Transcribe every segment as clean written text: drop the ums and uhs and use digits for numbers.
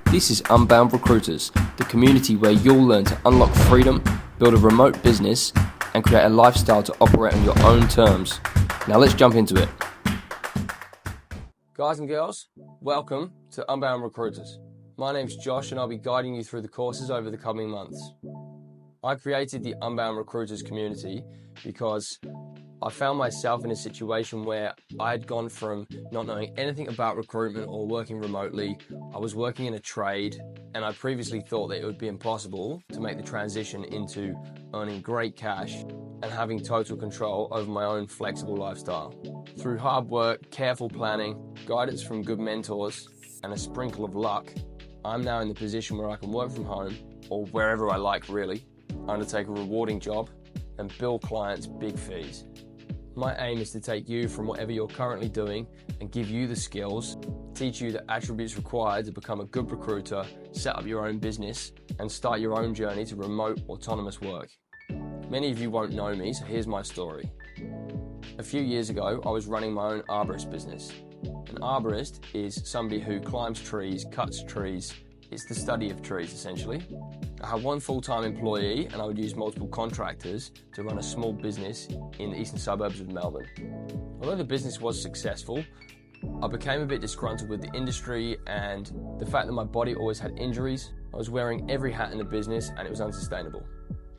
This is Unbound Recruiters, the community where you'll learn to unlock freedom, build a remote business, and create a lifestyle to operate on your own terms. Now let's jump into it. Guys and girls, welcome to Unbound Recruiters. My name's Josh and I'll be guiding you through the courses over the coming months. I created the Unbound Recruiters community because I found myself in a situation where I had gone from not knowing anything about recruitment or working remotely. I was working in a trade and I previously thought that it would be impossible to make the transition into earning great cash and having total control over my own flexible lifestyle. Through hard work, careful planning, guidance from good mentors, and a sprinkle of luck, I'm now in the position where I can work from home or wherever I like really, undertake a rewarding job and bill clients big fees. My aim is to take you from whatever you're currently doing and give you the skills, teach you the attributes required to become a good recruiter, set up your own business, and start your own journey to remote autonomous work. Many of you won't know me, so here's my story. A few years ago, I was running my own arborist business. An arborist is somebody who climbs trees, cuts trees. It's the study of trees, essentially. I had one full-time employee and I would use multiple contractors to run a small business in the eastern suburbs of Melbourne. Although the business was successful, I became a bit disgruntled with the industry and the fact that my body always had injuries. I was wearing every hat in the business and it was unsustainable.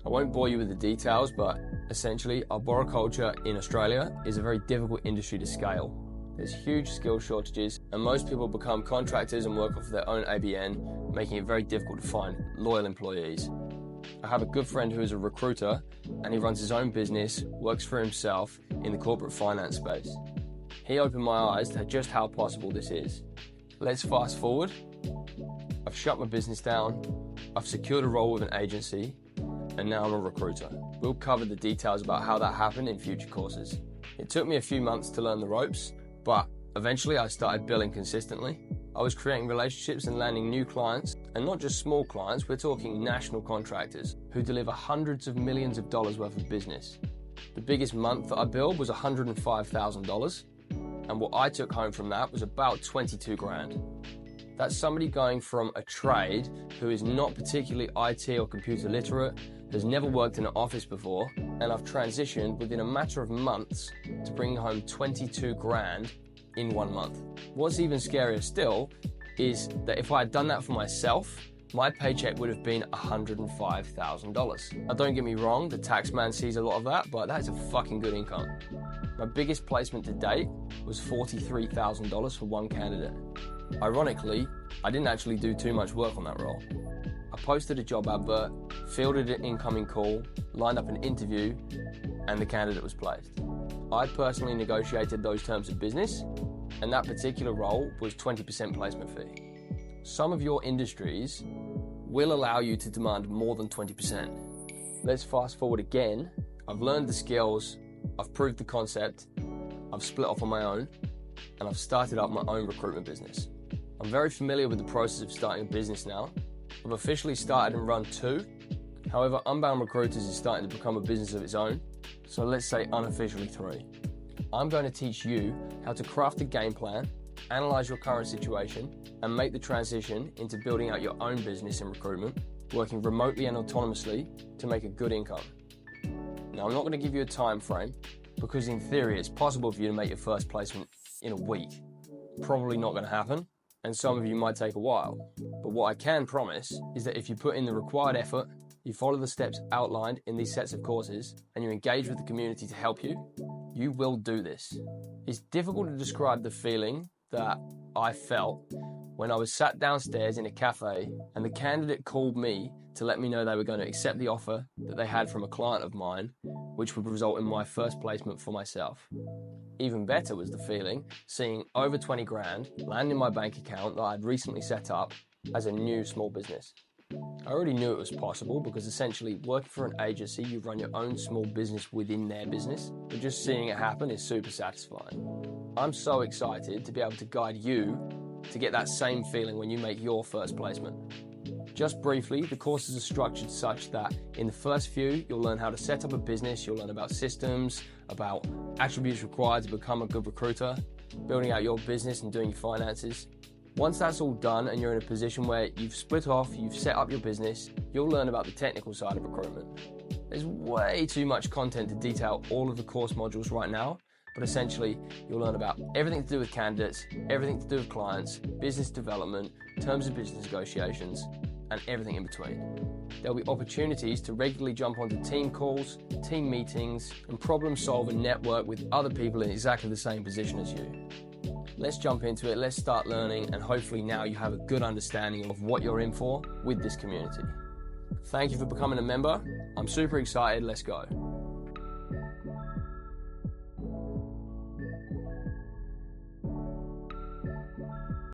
I won't bore you with the details, but essentially arboriculture in Australia is a very difficult industry to scale. There's huge skill shortages and most people become contractors and work off their own ABN, making it very difficult to find loyal employees. I have a good friend who is a recruiter and he runs his own business, works for himself in the corporate finance space. He opened my eyes to just how possible this is. Let's fast forward. I've shut my business down, I've secured a role with an agency, and now I'm a recruiter. We'll cover the details about how that happened in future courses. It took me a few months to learn the ropes, but eventually I started billing consistently. I was creating relationships and landing new clients, and not just small clients, we're talking national contractors who deliver hundreds of millions of dollars worth of business. The biggest month that I billed was $105,000, and what I took home from that was about 22 grand. That's somebody going from a trade who is not particularly IT or computer literate, has never worked in an office before, and I've transitioned within a matter of months to bring home 22 grand in 1 month. What's even scarier still is that if I had done that for myself, my paycheck would have been $105,000. Now don't get me wrong, the tax man sees a lot of that, but that's a fucking good income. My biggest placement to date was $43,000 for one candidate. Ironically, I didn't actually do too much work on that role. I posted a job advert, fielded an incoming call, lined up an interview, and the candidate was placed. I personally negotiated those terms of business, and that particular role was 20% placement fee. Some of your industries will allow you to demand more than 20%. Let's fast forward again. I've learned the skills, I've proved the concept, I've split off on my own, and I've started up my own recruitment business. I'm very familiar with the process of starting a business now. I've officially started and run 2. However, Unbound Recruiters is starting to become a business of its own. So let's say unofficially 3. I'm going to teach you how to craft a game plan, analyze your current situation, and make the transition into building out your own business in recruitment, working remotely and autonomously to make a good income. Now, I'm not going to give you a time frame because in theory, it's possible for you to make your first placement in a week. Probably not going to happen. And some of you might take a while. But what I can promise is that if you put in the required effort, you follow the steps outlined in these sets of courses, and you engage with the community to help you, you will do this. It's difficult to describe the feeling that I felt when I was sat downstairs in a cafe and the candidate called me to let me know they were going to accept the offer that they had from a client of mine, which would result in my first placement for myself. Even better was the feeling seeing over 20 grand land in my bank account that I'd recently set up as a new small business. I already knew it was possible because essentially working for an agency, you run your own small business within their business, but just seeing it happen is super satisfying. I'm so excited to be able to guide you to get that same feeling when you make your first placement. Just briefly, the courses are structured such that in the first few, you'll learn how to set up a business, you'll learn about systems, about attributes required to become a good recruiter, building out your business and doing your finances. Once that's all done and you're in a position where you've split off, you've set up your business, you'll learn about the technical side of recruitment. There's way too much content to detail all of the course modules right now, but essentially you'll learn about everything to do with candidates, everything to do with clients, business development, terms of business negotiations, and everything in between. There'll be opportunities to regularly jump onto team calls, team meetings, and problem solve and network with other people in exactly the same position as you. Let's jump into it, let's start learning, and hopefully now you have a good understanding of what you're in for with this community. Thank you for becoming a member. I'm super excited, let's go.